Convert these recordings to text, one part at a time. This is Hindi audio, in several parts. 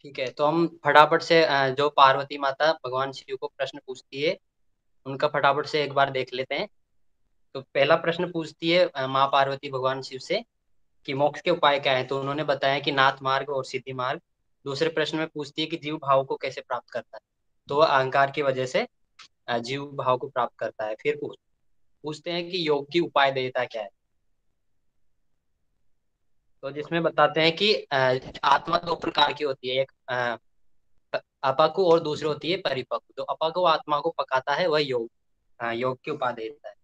ठीक है, तो हम फटाफट से जो पार्वती माता भगवान शिव को प्रश्न पूछती है उनका फटाफट से एक बार देख लेते हैं। तो पहला प्रश्न पूछती है माँ पार्वती भगवान शिव से कि मोक्ष के उपाय क्या है, तो उन्होंने बताया कि नाथ मार्ग और सिद्धि मार्ग। दूसरे प्रश्न में पूछती है कि जीव भाव को कैसे प्राप्त करता है, तो वह अहंकार की वजह से जीव भाव को प्राप्त करता है। फिर पूछते हैं कि योग की उपाय देयता क्या है, तो जिसमें बताते हैं कि आत्मा दो प्रकार की होती है, एक अपक्व और दूसरी होती है परिपक्व। तो अपक्व आत्मा को पकाता है वह योग, योग की उपाय देता है।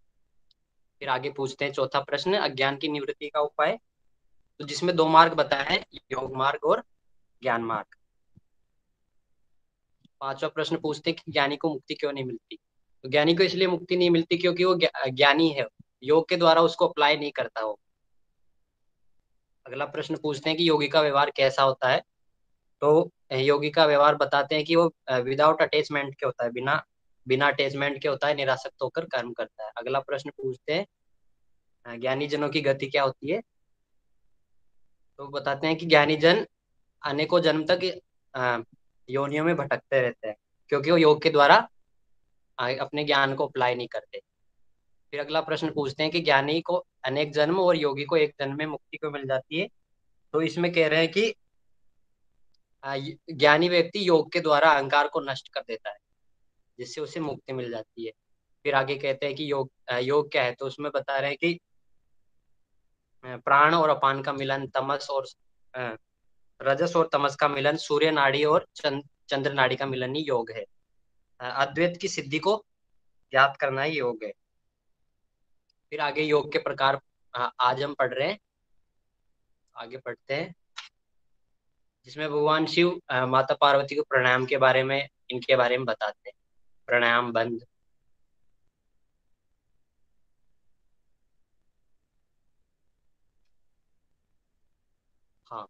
फिर आगे पूछते हैं चौथा प्रश्न, अज्ञान की निवृत्ति का उपाय, तो जिसमें दो मार्ग बताए हैं, योग मार्ग और ज्ञान मार्ग। पांचवा प्रश्न पूछते हैं कि ज्ञानी को मुक्ति क्यों नहीं मिलती, तो ज्ञानी को इसलिए मुक्ति नहीं मिलती क्योंकि वो ज्ञानी है, योग के द्वारा उसको अप्लाई नहीं करता हो। अगला प्रश्न पूछते हैं कि योगी का व्यवहार कैसा होता है, तो योगी का व्यवहार बताते हैं कि वो विदाउट अटैचमेंट के होता है, बिना बिना अटैचमेंट के होता है, निरासक्त होकर कर्म करता है। अगला प्रश्न पूछते हैं ज्ञानी जनों की गति क्या होती है, तो बताते हैं कि ज्ञानी जन अनेकों जन्म तक अ, योनियों में भटकते रहते हैं क्योंकि वो योग के द्वारा अपने ज्ञान को अप्लाई नहीं करते। फिर अगला प्रश्न पूछते हैं कि ज्ञानी को अनेक जन्म और योगी को एक जन्म में मुक्ति को मिल जाती है, तो इसमें कह रहे हैं कि ज्ञानी व्यक्ति योग के द्वारा अहंकार को नष्ट कर देता है जिससे उसे मुक्ति मिल जाती है। फिर आगे कहते हैं कि योग क्या है, तो उसमें बता रहे हैं कि प्राण और अपान का मिलन, तमस और अ, रजस और तमस का मिलन, सूर्य नाड़ी और चंद्र नाड़ी का मिलन ही योग है। अद्वैत की सिद्धि को ज्ञात करना ही योग है। फिर आगे योग के प्रकार आज हम पढ़ रहे हैं, आगे पढ़ते हैं, जिसमें भगवान शिव माता पार्वती को प्राणायाम के बारे में, इनके बारे में बताते हैं। प्राणायाम बंद। हाँ,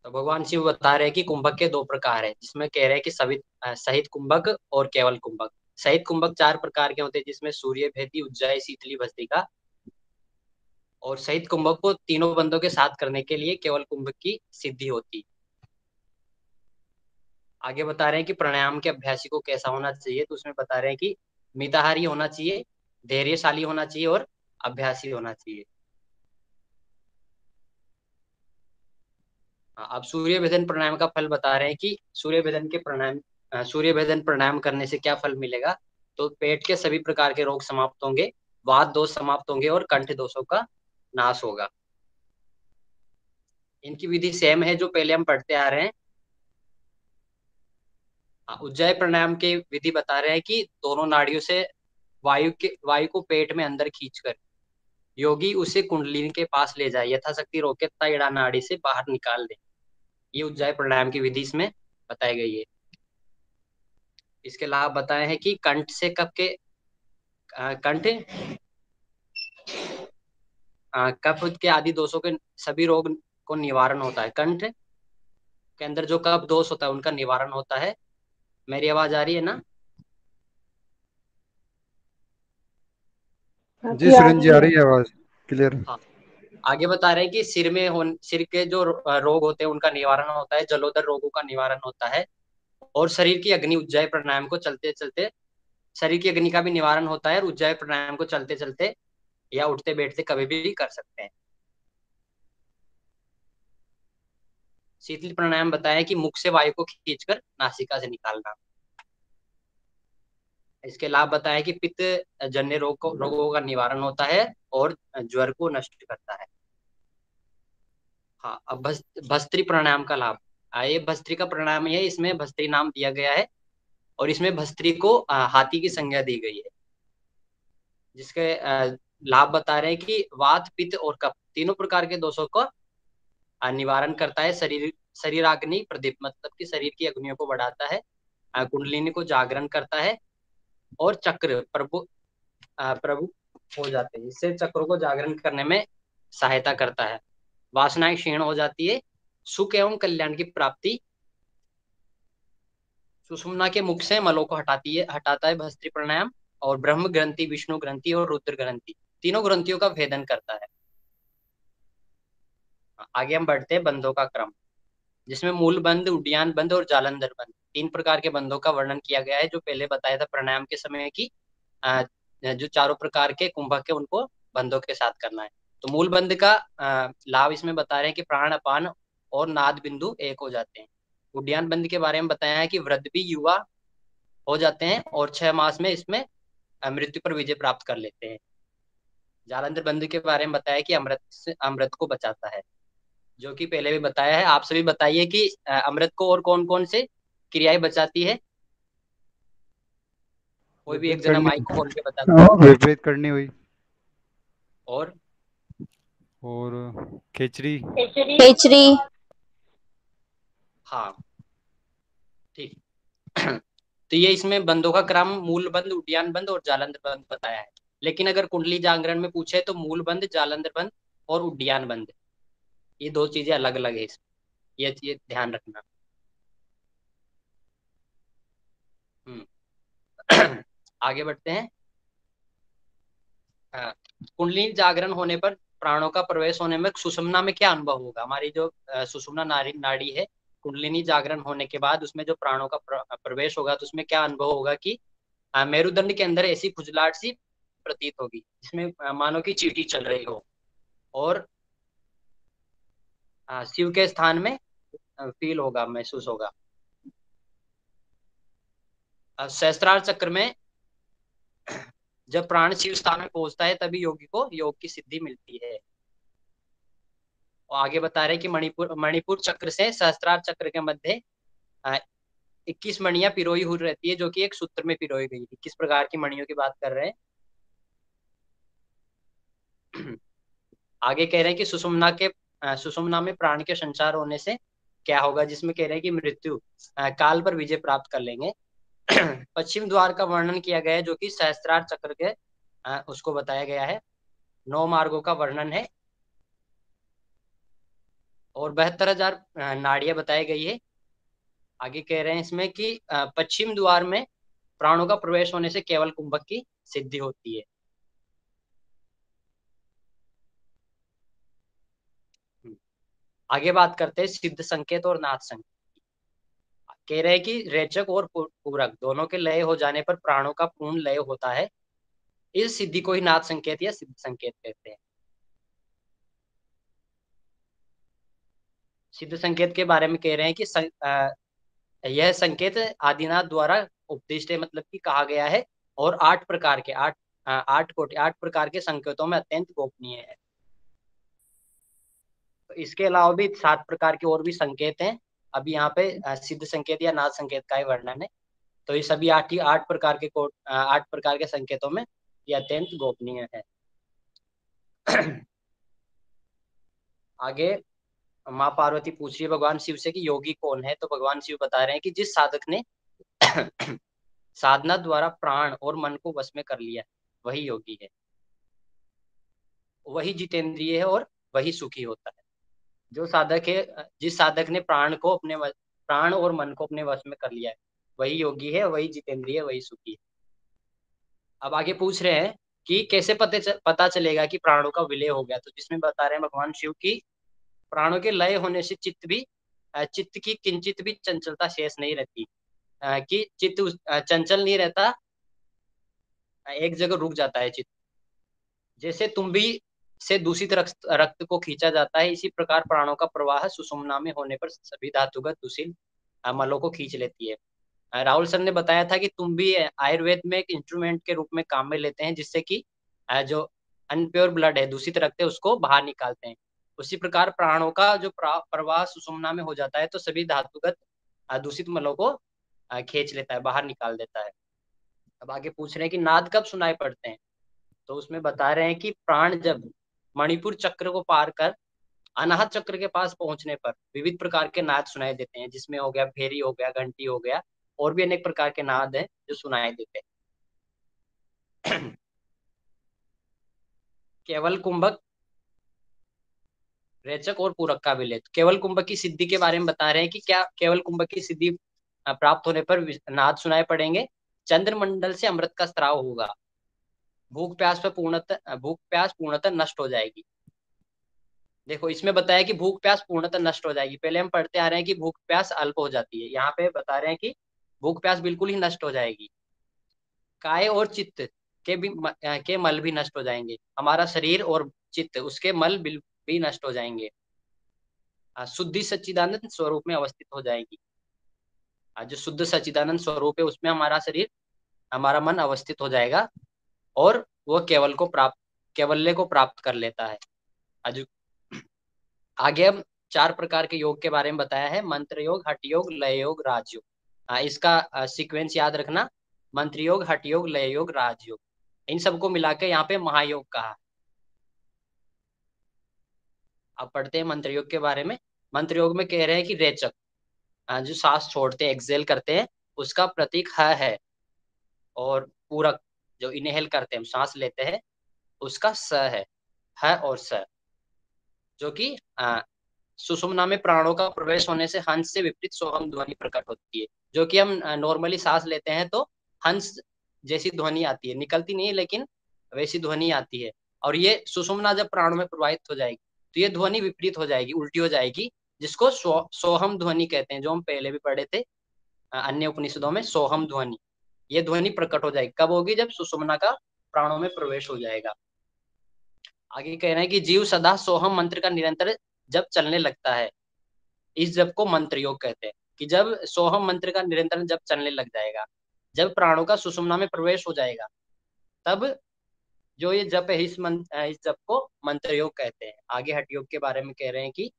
तो भगवान शिव बता रहे हैं कि कुंभक के दो प्रकार है, जिसमें कह रहे हैं कि सहित कुंभक और केवल कुंभक। सहित कुंभक चार प्रकार के होते हैं, जिसमें सूर्य, भेदी, उज्जाई, शीतली, भस्त्रिका। और सहित कुंभक को तीनों बंदों के साथ करने के लिए केवल कुंभक की सिद्धि होती। आगे बता रहे हैं कि प्राणायाम के अभ्यासी को कैसा होना चाहिए, तो उसमें बता रहे हैं कि मिताहारी होना चाहिए, धैर्यशाली होना चाहिए और अभ्यासी होना चाहिए। हाँ, अब सूर्य भेदन प्राणायाम का फल बता रहे हैं कि सूर्य भेदन प्राणायाम करने से क्या फल मिलेगा, तो पेट के सभी प्रकार के रोग समाप्त होंगे, वात दोष समाप्त होंगे और कंठ दोषों का नाश होगा। इनकी विधि सेम है जो पहले हम पढ़ते आ रहे हैं। हाँ, उज्जाई प्राणायाम की विधि बता रहे हैं कि दोनों नाड़ियों से वायु को पेट में अंदर खींचकर योगी उसे कुंडलिनी के पास ले जाए, यथाशक्ति रोके तथा इड़ा नाड़ी से बाहर निकाल दे। ये उज्जाई प्राणायाम की विधि इसमें बताई गई है। इसके लाभ बताए हैं कि कंठ से कफ के कंठ कफ के आदि दोषों के सभी रोग को निवारण होता है। कंठ के अंदर जो कफ दोष होता है उनका निवारण होता है। मेरी आवाज आ रही है ना? हाँ जी जी, आ सुरेंद्र जी, रही आ है। रही है आवाज क्लियर। हाँ, आगे बता रहे हैं कि सिर के जो रोग होते हैं उनका निवारण होता है, जलोदर रोगों का निवारण होता है, और शरीर की अग्नि उज्जाई प्राणायाम को चलते चलते शरीर की अग्नि का भी निवारण होता है, और उज्जाई प्राणायाम को चलते चलते या उठते बैठते कभी भी कर सकते हैं। शीतल प्राणायाम बताया कि मुख से वायु को खींचकर नासिका से निकालना। इसके लाभ बताया कि पित्त जन्य रोगों का निवारण होता है और ज्वर को नष्ट करता है। हाँ, अब भस्त्री प्राणायाम का लाभ। ये भस्त्री का प्राणायाम है, इसमें भस्त्री नाम दिया गया है और इसमें भस्त्री को हाथी की संज्ञा दी गई है। जिसके लाभ बता रहे हैं कि वात, पित्त और कफ तीनों प्रकार के दोषों को निवारण करता है। शरीराग्नि प्रदीप, मतलब कि शरीर की अग्नियों को बढ़ाता है, कुंडलिनी को जागरण करता है, और चक्र प्रभु हो जाते हैं, इससे चक्रों को जागरण करने में सहायता करता है। वासनाएं क्षीण हो जाती है, सुख एवं कल्याण की प्राप्ति। सुषुम्ना के मुख से मलों को हटाता है भस्त्री प्राणायाम, और ब्रह्म ग्रंथि, विष्णु ग्रंथि और रुद्र ग्रंथि तीनों ग्रंथियों का भेदन करता है। आगे हम बढ़ते हैं बंधों का क्रम, जिसमें मूल बंध, उड्डयन बंध और जालंधर बंध, तीन प्रकार के बंधों का वर्णन किया गया है। जो पहले बताया था प्राणायाम के समय की जो चारों प्रकार के कुंभक है उनको बंधों के साथ करना है। तो मूल बंध का लाभ इसमें बता रहे हैं कि प्राण, अपान और नाद बिंदु एक हो जाते हैं। उड्डयन बंध के बारे में बताया है कि वृद्ध भी युवा हो जाते हैं और 6 मास में इसमें मृत्यु पर विजय प्राप्त कर लेते हैं। जालंधर बंध के बारे में बताया कि अमृत को बचाता है, जो कि पहले भी बताया है। आप सभी बताइए कि अमृत को और कौन कौन से क्रियाएं बचाती है। कोई भी विपरीत एक जना करनी। माइक को खोल के बता दो। हाँ, विपरीत करनी हुई। और और खेचरी। केचरी। हाँ, ठीक। तो ये इसमें बंधों का क्रम मूल बंध, उड्डयन बंध और जालंधर बंध बताया है। लेकिन अगर कुंडली जागरण में पूछे तो मूल बंध, जालंधर बंध और उड्डयन बंध, ये दो चीजें अलग अलग है इसमें, ये ध्यान रखना। हम्म। आगे बढ़ते हैं। हाँ, कुंडली जागरण होने पर प्राणों का प्रवेश होने में सुषुम्ना में क्या अनुभव होगा। हमारी जो सुषुम्ना नाड़ी नाड़ी है, कुंडलिनी जागरण होने के बाद उसमें जो प्राणों का प्रवेश होगा तो उसमें क्या अनुभव होगा कि मेरुदंड के अंदर ऐसी खुजलाहट सी प्रतीत होगी, जिसमें मानो की चींटी चल रही हो। और शिव के स्थान में फील होगा, महसूस होगा। सहस्त्रार चक्र में जब प्राण शिव स्थान में पहुंचता है तभी योगी को योग की सिद्धि मिलती है। और आगे बता रहे हैं कि मणिपुर मणिपुर चक्र से सहस्त्रार चक्र के मध्य 21 मणियां पिरोई हुई रहती है, जो कि एक सूत्र में पिरोई गई थी। किस प्रकार की मणियों की बात कर रहे हैं। आगे कह रहे हैं कि सुषुम्ना में प्राण के संचार होने से क्या होगा, जिसमें कह रहे हैं कि मृत्यु काल पर विजय प्राप्त कर लेंगे। पश्चिम द्वार का वर्णन किया गया है, जो कि सहस्त्रार चक्र के उसको बताया गया है। 9 मार्गों का वर्णन है और 72,000 नाड़ियां बताई गई है। आगे कह रहे हैं इसमें कि पश्चिम द्वार में प्राणों का प्रवेश होने से केवल कुंभक की सिद्धि होती है। आगे बात करते हैं सिद्ध संकेत और नाथ संकेत। कह रहे हैं कि रेचक और पूरक दोनों के लय हो जाने पर प्राणों का पूर्ण लय होता है। इस सिद्धि को ही नाथ संकेत या सिद्ध संकेत कहते हैं। सिद्ध संकेत के बारे में कह रहे हैं कि यह संकेत आदिनाथ द्वारा उपदिष्ट है, मतलब कि कहा गया है। और 8 प्रकार के 8 संकेतों में अत्यंत गोपनीय है। तो इसके अलावा भी 7 प्रकार के और भी संकेत हैं। अभी यहाँ पे सिद्ध संकेत या नाथ संकेत का ही वर्णन है। तो ये सभी 8 प्रकार के संकेतों में ये अत्यंत गोपनीय है। आगे माँ पार्वती पूछ रही है भगवान शिव से कि योगी कौन है। तो भगवान शिव बता रहे हैं कि जिस साधक ने साधना द्वारा प्राण और मन को वश में कर लिया वही योगी है, वही जितेंद्रिय है और वही सुखी होता है। जो साधक है, जिस साधक ने प्राण और मन को अपने वश में कर लिया है वही योगी है, वही जितेंद्रिय है, वही सुखी है। अब आगे पूछ रहे हैं कि कैसे पता चलेगा कि प्राणों का विलय हो गया। तो जिसमें बता रहे हैं भगवान शिव की प्राणों के लय होने से चित्त की किंचित भी चंचलता शेष नहीं रहती। कि चित्त चंचल नहीं रहता, एक जगह रुक जाता है चित्त। जैसे तुम्बी से दूषित रक्त को खींचा जाता है, इसी प्रकार प्राणों का प्रवाह सुषुम्ना में होने पर सभी धातुगत दूषित मलों को खींच लेती है। राहुल सर ने बताया था कि तुम भी आयुर्वेद में एक इंस्ट्रूमेंट के रूप में काम में लेते हैं, जिससे कि जो अनप्योर ब्लड है, दूषित रक्त है, उसको बाहर निकालते हैं। उसी प्रकार प्राणों का जो प्रवाह सुषुम्ना में हो जाता है तो सभी धातुगत दूषित मलों को खींच लेता है, बाहर निकाल देता है। अब आगे पूछ रहे हैं कि नाद कब सुनाई पड़ते हैं। तो उसमें बता रहे हैं कि प्राण जब मणिपुर चक्र को पार कर अनाहत चक्र के पास पहुंचने पर विविध प्रकार के नाद सुनाई देते हैं, जिसमें हो गया भेरी, हो गया घंटी, हो गया और भी अनेक प्रकार के नाद हैं जो सुनाई देते हैं। केवल कुंभक, रेचक और पूरक का विलय। तो केवल कुंभक की सिद्धि के बारे में बता रहे हैं कि क्या केवल कुंभक की सिद्धि प्राप्त होने पर नाद सुनाई पड़ेंगे। चंद्रमंडल से अमृत का स्त्राव होगा, भूख प्यास पूर्णतः नष्ट हो जाएगी। देखो इसमें बताया कि भूख प्यास पूर्णतः नष्ट हो जाएगी। पहले हम पढ़ते आ रहे हैं कि भूख प्यास अल्प हो जाती है, यहाँ पे बता रहे हैं कि भूख प्यास बिल्कुल ही नष्ट हो जाएगी। काय और चित्त के मल भी नष्ट हो जाएंगे। हमारा शरीर और चित्त उसके मल भी नष्ट हो जाएंगे। शुद्धि सच्चिदानंद स्वरूप में अवस्थित हो जाएगी। जो शुद्ध सच्चिदानंद स्वरूप है उसमें हमारा शरीर, हमारा मन अवस्थित हो जाएगा और वह कैवल्य को प्राप्त कर लेता है। आज आगे हम 4 प्रकार के योग के बारे में बताया है, मंत्र योग, हठ योग, लय योग, राजयोग। इसका सीक्वेंस याद रखना, मंत्र योग, हठ योग, लय योग, राजयोग, इन सबको मिलाकर यहाँ पे महायोग कहा। अब पढ़ते हैं मंत्र योग के बारे में। मंत्र योग में कह रहे हैं कि रेचक, जो सांस छोड़ते हैं, एक्सेल करते हैं, उसका प्रतीक ह है। और पूरक, जो इनहेल करते हैं, हम सांस लेते हैं, उसका स है। ह और स, जो कि सुषुम्ना में प्राणों का प्रवेश होने से हंस से विपरीत सोहम ध्वनि प्रकट होती है। जो कि हम नॉर्मली सांस लेते हैं तो हंस जैसी ध्वनि आती है, निकलती नहीं है लेकिन वैसी ध्वनि आती है। और ये सुषुम्ना जब प्राणों में प्रवाहित हो जाएगी तो ये ध्वनि विपरीत हो जाएगी, उल्टी हो जाएगी, जिसको सोहम ध्वनि कहते हैं, जो हम पहले भी पढ़े थे अन्य उपनिषदों में। सोहम ध्वनि, ये ध्वनि प्रकट हो जाएगी, कब होगी? जब सुषुम्ना का प्राणों में प्रवेश हो जाएगा। आगे कह रहे हैं कि जीव सदा सोहम मंत्र का निरंतर जब चलने लगता है, इस जप को मंत्र योग कहते हैं। कि जब सोहम मंत्र का निरंतर जब चलने लग जाएगा, जब प्राणों का सुषुम्ना में प्रवेश हो जाएगा, तब जो ये जप है, इस जप को मंत्र योग कहते हैं। आगे हठ योग के बारे में कह रहे हैं कि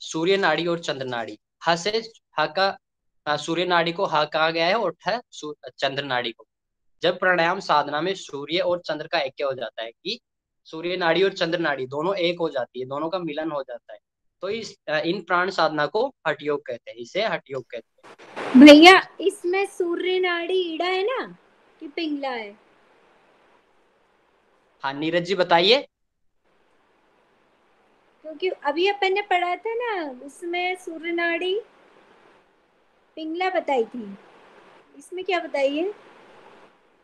सूर्य नाड़ी और चंद्र नाड़ी, ह से ह का सूर्य नाड़ी को ह कहा गया है और ठ चंद्र नाड़ी को। जब प्राणायाम साधना में सूर्य और चंद्र का ऐक्य हो जाता है, कि सूर्य नाड़ी और चंद्र नाड़ी दोनों एक हो जाती है, दोनों का मिलन हो जाता है, तो इन प्राण साधना को हठ योग कहते हैं, इसे हठ योग कहते हैं। भैया इसमें सूर्य नाड़ी ईड़ा है ना कि पिंगला है? हाँ नीरज जी बताइए। क्योंकि अभी अपन ने पढ़ा था ना, उसमें सूर्य नाड़ी पिंगला बताई थी, इसमें क्या बताइए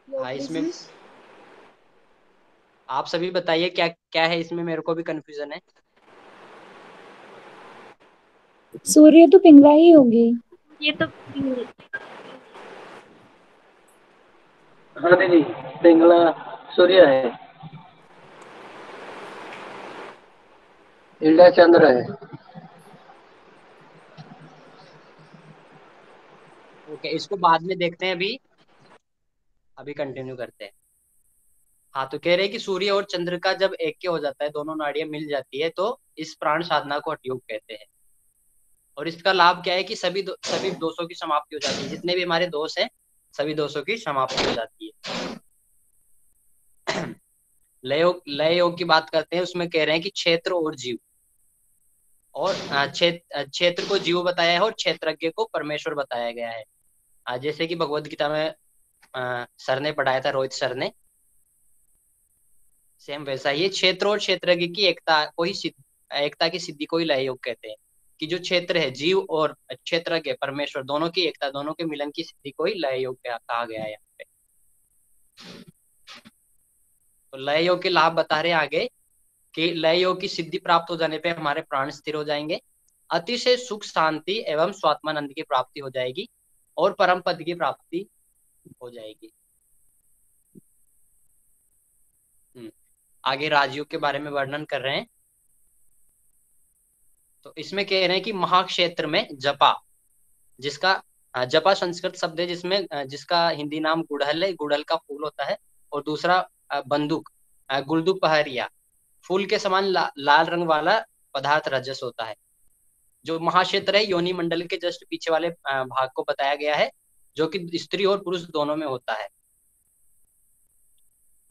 हाँ योगेश इसमें जी? आप सभी बताइए क्या क्या है इसमें, मेरे को भी कंफ्यूजन है। सूर्य तो पिंगला ही होगी। ये तो हाँ दीदी, पिंगला सूर्य है, ईड़ा चंद्र है। ओके, इसको बाद में देखते हैं, अभी अभी कंटिन्यू करते हैं। हाँ तो कह रहे हैं कि सूर्य और चंद्र का जब ऐक्य हो जाता है, दोनों नाड़ियां मिल जाती है, तो इस प्राण साधना को हठ योग कहते हैं। और इसका लाभ क्या है कि सभी दोषों की समाप्ति हो जाती है, जितने भी हमारे दोष हैं सभी दोषों की समाप्ति हो जाती है। लय योग की बात करते हैं, उसमें कह रहे हैं कि क्षेत्र और जीव, और क्षेत्र को जीव बताया है और क्षेत्रज्ञ को परमेश्वर बताया गया है। जैसे कि भगवत गीता में सर ने पढ़ाया था, रोहित सर ने, सेम वैसा ही क्षेत्र और क्षेत्रज्ञ की एकता को ही एकता की सिद्धि को ही लय योग कहते हैं। कि जो क्षेत्र है, जीव और क्षेत्रज्ञ परमेश्वर, दोनों की एकता, दोनों के मिलन की सिद्धि को ही लय योग कहा गया है यहाँ पे। तो लय योग के लाभ बता रहे हैं आगे, कि लय योग की सिद्धि प्राप्त हो जाने पे हमारे प्राण स्थिर हो जाएंगे, अतिशय सुख शांति एवं स्वात्मानंद की प्राप्ति हो जाएगी, और परम पद की प्राप्ति हो जाएगी। आगे राजयोग के बारे में वर्णन कर रहे हैं। तो इसमें कह रहे हैं कि महाक्षेत्र में जपा, जिसका जपा संस्कृत शब्द है, जिसमें जिसका हिंदी नाम गुड़हल है, गुड़हल का फूल होता है, और दूसरा बंदूक, गुलदुपहरिया, फूल के समान लाल रंग वाला पदार्थ रजस होता है। जो महाक्षेत्र है, योनि मंडल के जस्ट पीछे वाले भाग को बताया गया है, जो कि स्त्री और पुरुष दोनों में होता है।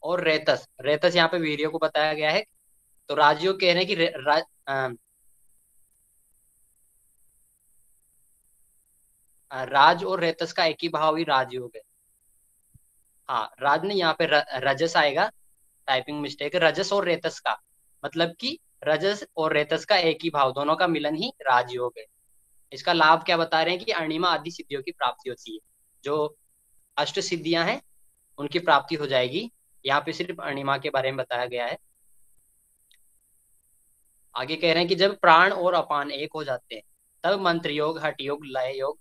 और रेतस, रेतस यहाँ पे वीर्य को बताया गया है। तो राजयोग कह रहे हैं कि राज और रेतस का एक ही भाव ही राजयोग है। हाँ राज नहीं, यहाँ पे रजस आएगा, टाइपिंग मिस्टेक है। रजस और रेतस का मतलब कि रजस और रेतस का एक ही भाव, दोनों का मिलन ही राजयोग है। इसका लाभ क्या बता रहे हैं कि अणिमा आदि सिद्धियों की प्राप्ति होती है। जो अष्ट सिद्धियां हैं उनकी प्राप्ति हो जाएगी। यहाँ पे सिर्फ अणिमा के बारे में बताया गया है। आगे कह रहे हैं कि जब प्राण और अपान एक हो जाते हैं तब मंत्र योग, हठ योग, लय योग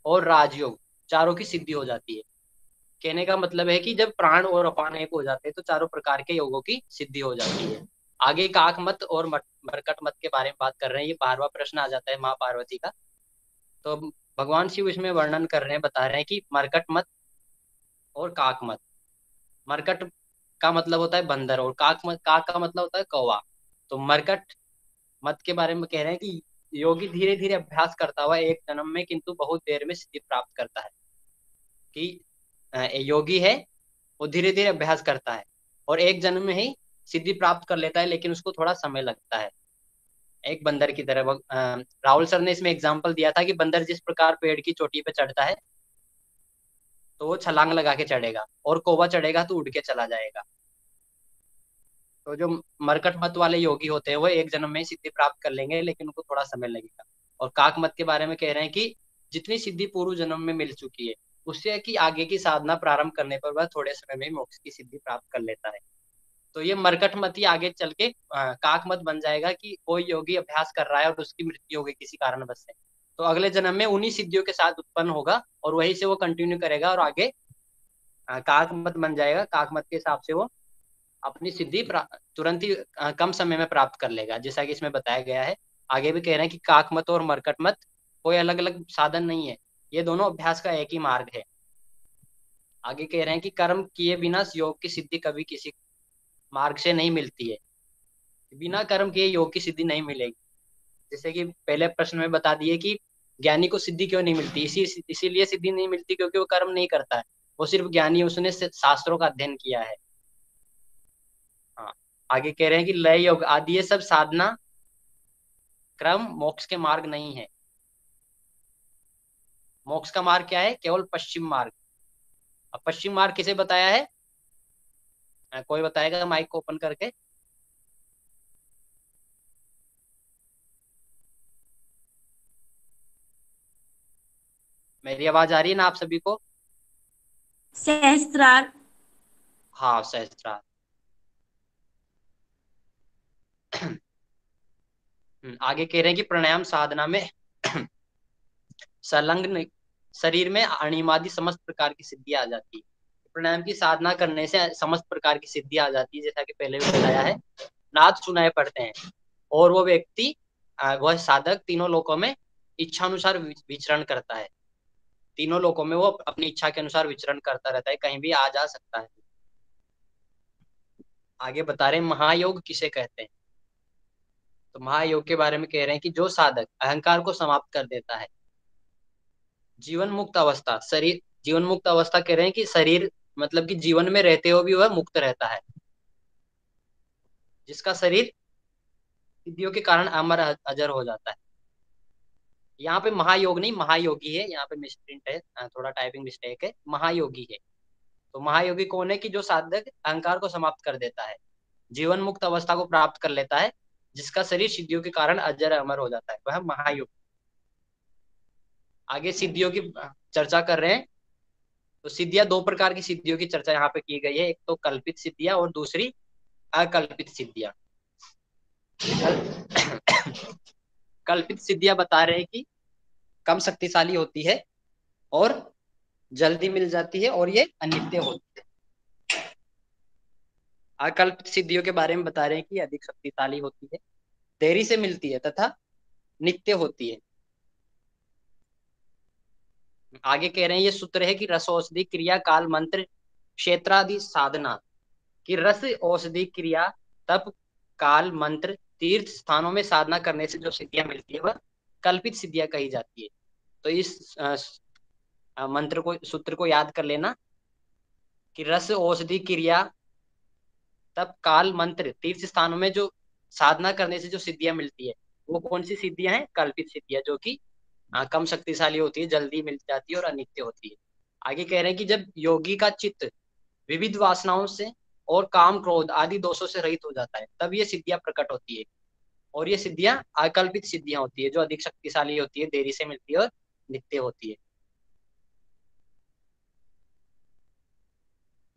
और राजयोग चारों की सिद्धि हो जाती है। कहने का मतलब है कि जब प्राण और अपान एक हो जाते हैं तो चारों प्रकार के योगों की सिद्धि हो जाती है। आगे काक मत और मरकट मत के बारे में बात कर रहे हैं। ये 12वां प्रश्न आ जाता है माँ पार्वती का। तो भगवान शिव इसमें वर्णन कर रहे हैं, बता रहे हैं कि मरकट मत और काक मत। मरकट का मतलब होता है बंदर और काक का मतलब होता है कौवा। तो मरकट मत के बारे में कह रहे हैं कि योगी धीरे धीरे अभ्यास करता हुआ एक जन्म में किंतु बहुत देर में सिद्धि प्राप्त करता है। कि योगी है वो धीरे धीरे अभ्यास करता है और एक जन्म में ही सिद्धि प्राप्त कर लेता है, लेकिन उसको थोड़ा समय लगता है। एक बंदर की तरह राहुल सर ने इसमें एग्जाम्पल दिया था कि बंदर जिस प्रकार पेड़ की चोटी पे चढ़ता है तो वो छलांग लगा के चढ़ेगा, और कौवा चढ़ेगा तो उड़ के चला जाएगा। तो जो मरकट मत वाले योगी होते हैं वो एक जन्म में सिद्धि प्राप्त कर लेंगे, लेकिन उनको थोड़ा समय लगेगा। और काक मत के बारे में कह रहे हैं कि जितनी सिद्धि पूर्व जन्म में मिल चुकी है उससे कि आगे की साधना प्रारंभ करने पर वह थोड़े समय में मोक्ष की सिद्धि प्राप्त कर लेता है। तो ये मरकट मत ही आगे चल के काक मत बन जाएगा कि कोई योगी अभ्यास कर रहा है और उसकी मृत्यु हो गई किसी कारणवश से, तो अगले जन्म में उन्हीं सिद्धियों के साथ उत्पन्न होगा और वहीं से वो कंटिन्यू करेगा और आगे काक मत बन जाएगा। काक मत के हिसाब से वो अपनी सिद्धि तुरंत ही कम समय में प्राप्त कर लेगा, जैसा कि इसमें बताया गया है। आगे भी कह रहे हैं कि काक मत और मरकट मत कोई अलग अलग साधन नहीं है, ये दोनों अभ्यास का एक ही मार्ग है। आगे कह रहे हैं कि कर्म किए बिना योग की सिद्धि कभी किसी मार्ग से नहीं मिलती है। बिना कर्म किए योग की सिद्धि नहीं मिलेगी। जैसे कि पहले प्रश्न में बता दिए कि ज्ञानी को सिद्धि क्यों नहीं मिलती, इसीलिए सिद्धि नहीं मिलती क्योंकि वो कर्म नहीं करता है, वो सिर्फ ज्ञानी, उसने शास्त्रों का अध्ययन किया है। हाँ, आगे कह रहे हैं कि लय योग आदि ये सब साधना क्रम मोक्ष के मार्ग नहीं है। मोक्ष का मार्ग क्या है? केवल पश्चिम मार्ग। अब पश्चिम मार्ग किसे बताया है? कोई बताएगा माइक को ओपन करके? मेरी आवाज आ रही है ना आप सभी को? सहस्त्रार। हाँ, सहस्त्रार। आगे कह रहे हैं कि प्राणायाम साधना में संलग्न शरीर में अणिमादि समस्त प्रकार की सिद्धि आ जाती है। प्राणायाम की साधना करने से समस्त प्रकार की सिद्धि आ जाती है, जैसा कि पहले भी बताया है। नाद सुनाए पड़ते हैं और वो व्यक्ति, वह साधक तीनों लोकों में इच्छानुसार विचरण करता है। तीनों लोकों में वो अपनी इच्छा के अनुसार विचरण करता रहता है, कहीं भी आ जा सकता है। आगे बता रहे हैं महायोग किसे कहते हैं। तो महायोग के बारे में कह रहे हैं कि जो साधक अहंकार को समाप्त कर देता है। जीवन मुक्त अवस्था, शरीर जीवन मुक्त अवस्था कह रहे हैं कि शरीर मतलब कि जीवन में रहते हुए भी वह मुक्त रहता है, जिसका शरीर सिद्धियों के कारण अमर अजर हो जाता है। यहाँ पे महायोग नहीं, महायोगी है, यहाँ पे मिसप्रिंट है, थोड़ा टाइपिंग मिस्टेक है, महायोगी है। तो महायोगी कौन है? कि जो साधक अहंकार को समाप्त कर देता है, जीवन मुक्त अवस्था को प्राप्त कर लेता है, जिसका शरीर सिद्धियों के कारण अजर अमर हो जाता है, वह महायोग। आगे सिद्धियों की चर्चा कर रहे हैं। तो सिद्धियां, दो प्रकार की सिद्धियों की चर्चा यहाँ पे की गई है, एक तो कल्पित सिद्धियां और दूसरी अकल्पित सिद्धियां। कल्पित सिद्धियां बता रहे हैं कि कम शक्तिशाली होती है और जल्दी मिल जाती है और ये अनित्य होती है। अकल्पित सिद्धियों के बारे में बता रहे हैं कि अधिक शक्तिशाली होती है, देरी से मिलती है तथा नित्य होती है। आगे कह रहे हैं ये सूत्र है कि रस औषधि क्रिया काल मंत्र क्षेत्रादि साधना कि रस औषधि क्रिया तप काल मंत्र तीर्थ स्थानों में साधना करने से जो सिद्धियां मिलती है वह कल्पित सिद्धियां कही जाती है। तो इस मंत्र को, सूत्र को याद कर लेना कि रस औषधि क्रिया तप काल मंत्र तीर्थ स्थानों में जो साधना करने से जो सिद्धियां मिलती है वो कौन सी सिद्धियां हैं? कल्पित सिद्धियां, जो कि कम शक्तिशाली होती है, जल्दी मिल जाती है और अनित्य होती है। आगे कह रहे हैं कि जब योगी का चित्त विविध वासनाओं से और काम क्रोध आदि दोषों से रहित हो जाता है तब ये सिद्धियां प्रकट होती है, और ये सिद्धियां अकल्पित सिद्धियां होती है, जो अधिक शक्तिशाली होती है, देरी से मिलती है और नित्य होती है।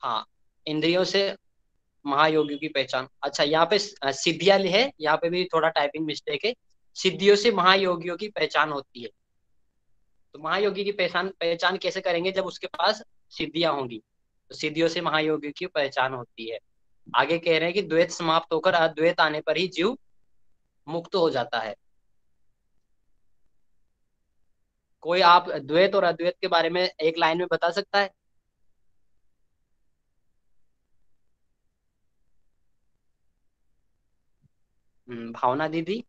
हाँ, इंद्रियों से महायोगियों की पहचान। अच्छा, यहाँ पे सिद्धियां है, यहाँ पे भी थोड़ा टाइपिंग मिस्टेक है। सिद्धियों से महायोगियों की पहचान होती है। तो महायोगी की पहचान पहचान कैसे करेंगे, जब उसके पास सिद्धियां होंगी। तो सिद्धियों से महायोगी की पहचान होती है। आगे कह रहे हैं कि द्वैत समाप्त होकर अद्वैत आने पर ही जीव मुक्त हो जाता है। कोई आप द्वैत और अद्वैत के बारे में एक लाइन में बता सकता है? भावना दीदी,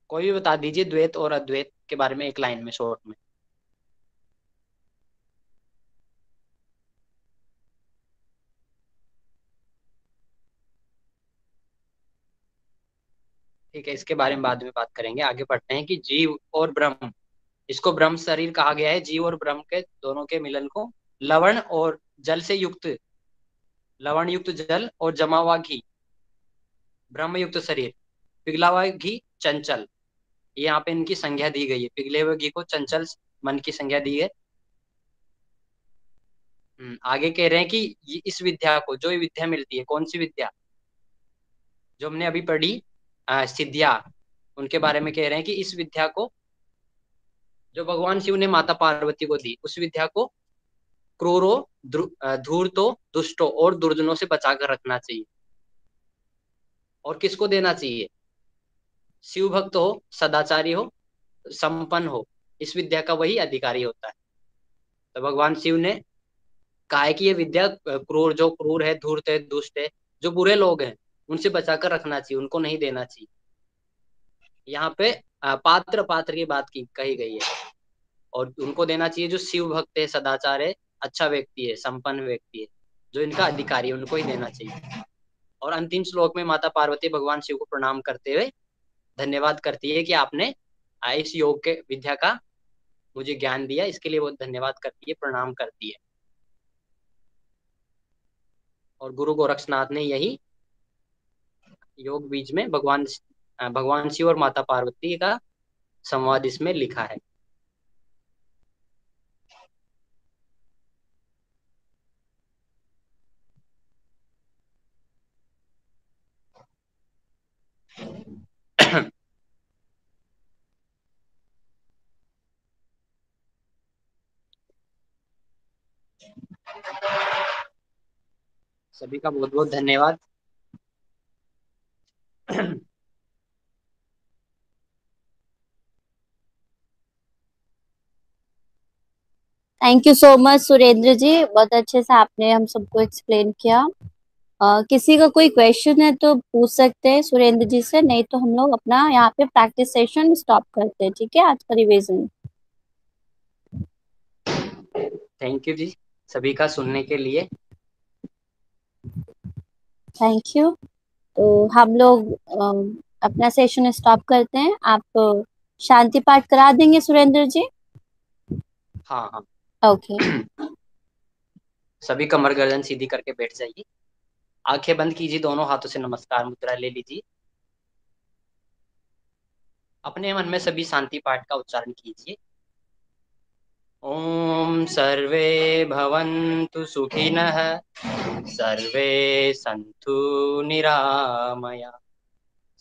कोई भी बता दीजिए द्वैत और अद्वैत के बारे में एक लाइन में, शॉर्ट में। ठीक है, इसके बारे में बाद में बात करेंगे। आगे बढ़ते हैं कि जीव और ब्रह्म, इसको ब्रह्म शरीर कहा गया है। जीव और ब्रह्म के दोनों के मिलन को लवण और जल से युक्त, लवण युक्त जल और जमा हुआ घी, ब्रह्म युक्त शरीर, पिघला हुआ घी चंचल, ये यहाँ पे इनकी संज्ञा दी गई है। पिघले हुए घी को चंचल मन की संज्ञा दी है। आगे कह रहे हैं कि इस विद्या को, जो ये विद्या मिलती है, कौन सी विद्या, जो हमने अभी पढ़ी सिद्धियां, उनके बारे में कह रहे हैं कि इस विद्या को जो भगवान शिव ने माता पार्वती को दी, उस विद्या को क्रूरों, धूर्तों, दुष्टों और दुर्जनों से बचाकर रखना चाहिए। और किसको देना चाहिए? शिव भक्त हो, सदाचारी हो, संपन्न हो, इस विद्या का वही अधिकारी होता है। तो भगवान शिव ने कहा है कि ये विद्या क्रूर, जो क्रूर है, धूर्त है, दुष्ट है, जो बुरे लोग हैं, उनसे बचाकर रखना चाहिए, उनको नहीं देना चाहिए। यहाँ पे पात्र पात्र की बात की कही गई है, और उनको देना चाहिए जो शिव भक्त है, सदाचार है, अच्छा व्यक्ति है, संपन्न व्यक्ति है, जो इनका अधिकारी है, उनको ही देना चाहिए। और अंतिम श्लोक में माता पार्वती भगवान शिव को प्रणाम करते हुए धन्यवाद करती है कि आपने इस योग के विद्या का मुझे ज्ञान दिया, इसके लिए वो धन्यवाद करती है, प्रणाम करती है। और गुरु गोरक्षनाथ ने यही योग बीज में भगवान शिव और माता पार्वती का संवाद इसमें लिखा है। सभी का बहुत बहुत धन्यवाद। Thank you so much Surendra ji, बहुत अच्छे से आपने हम सबको एक्सप्लेन किया। किसी का कोई क्वेश्चन है तो पूछ सकते हैं सुरेंद्र जी से, नहीं तो हम लोग अपना यहाँ पे प्रैक्टिस सेशन स्टॉप करते हैं। ठीक है, आज का रिवीजन। थैंक यू जी सभी का सुनने के लिए। Thank you. तो हम लोग अपना सेशन स्टॉप करते हैं। आप शांति पाठ करा देंगे सुरेंद्र जी? हाँ हाँ। ओके। सभी कमर गर्दन सीधी करके बैठ जाइए, आंखें बंद कीजिए, दोनों हाथों से नमस्कार मुद्रा ले लीजिए। अपने मन में सभी शांति पाठ का उच्चारण कीजिए। ओम सर्वे भवन्तु सुखिनः, सर्वे सन्तु निरामया,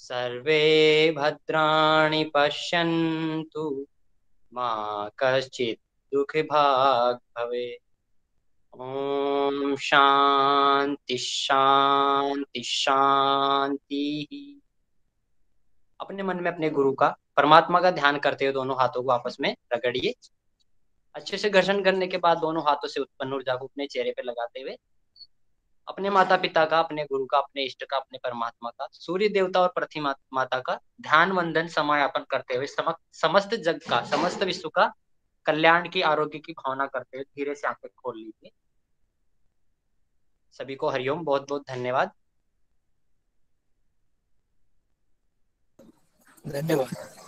सर्वे भद्राणि पश्यन्तु, मा कश्चित् दुःखभाग् भवेत्। ओम शांति शांति शांति। अपने मन में अपने गुरु का, परमात्मा का ध्यान करते हुए दोनों हाथों को आपस में रगड़िए। अच्छे से घर्षण करने के बाद दोनों हाथों से उत्पन्न ऊर्जा को अपने चेहरे पे लगाते हुए अपने माता पिता का, अपने गुरु का, अपने इष्ट का, अपने परमात्मा का, सूर्य देवता और पृथ्वी माता का ध्यान वंदन समायापन करते हुए समस्त जग का, समस्त विश्व का कल्याण की, आरोग्य की भावना करते हुए धीरे से आंखें खोल लीजिए। सभी को हरिओम, बहुत बहुत धन्यवाद। धन्यवाद।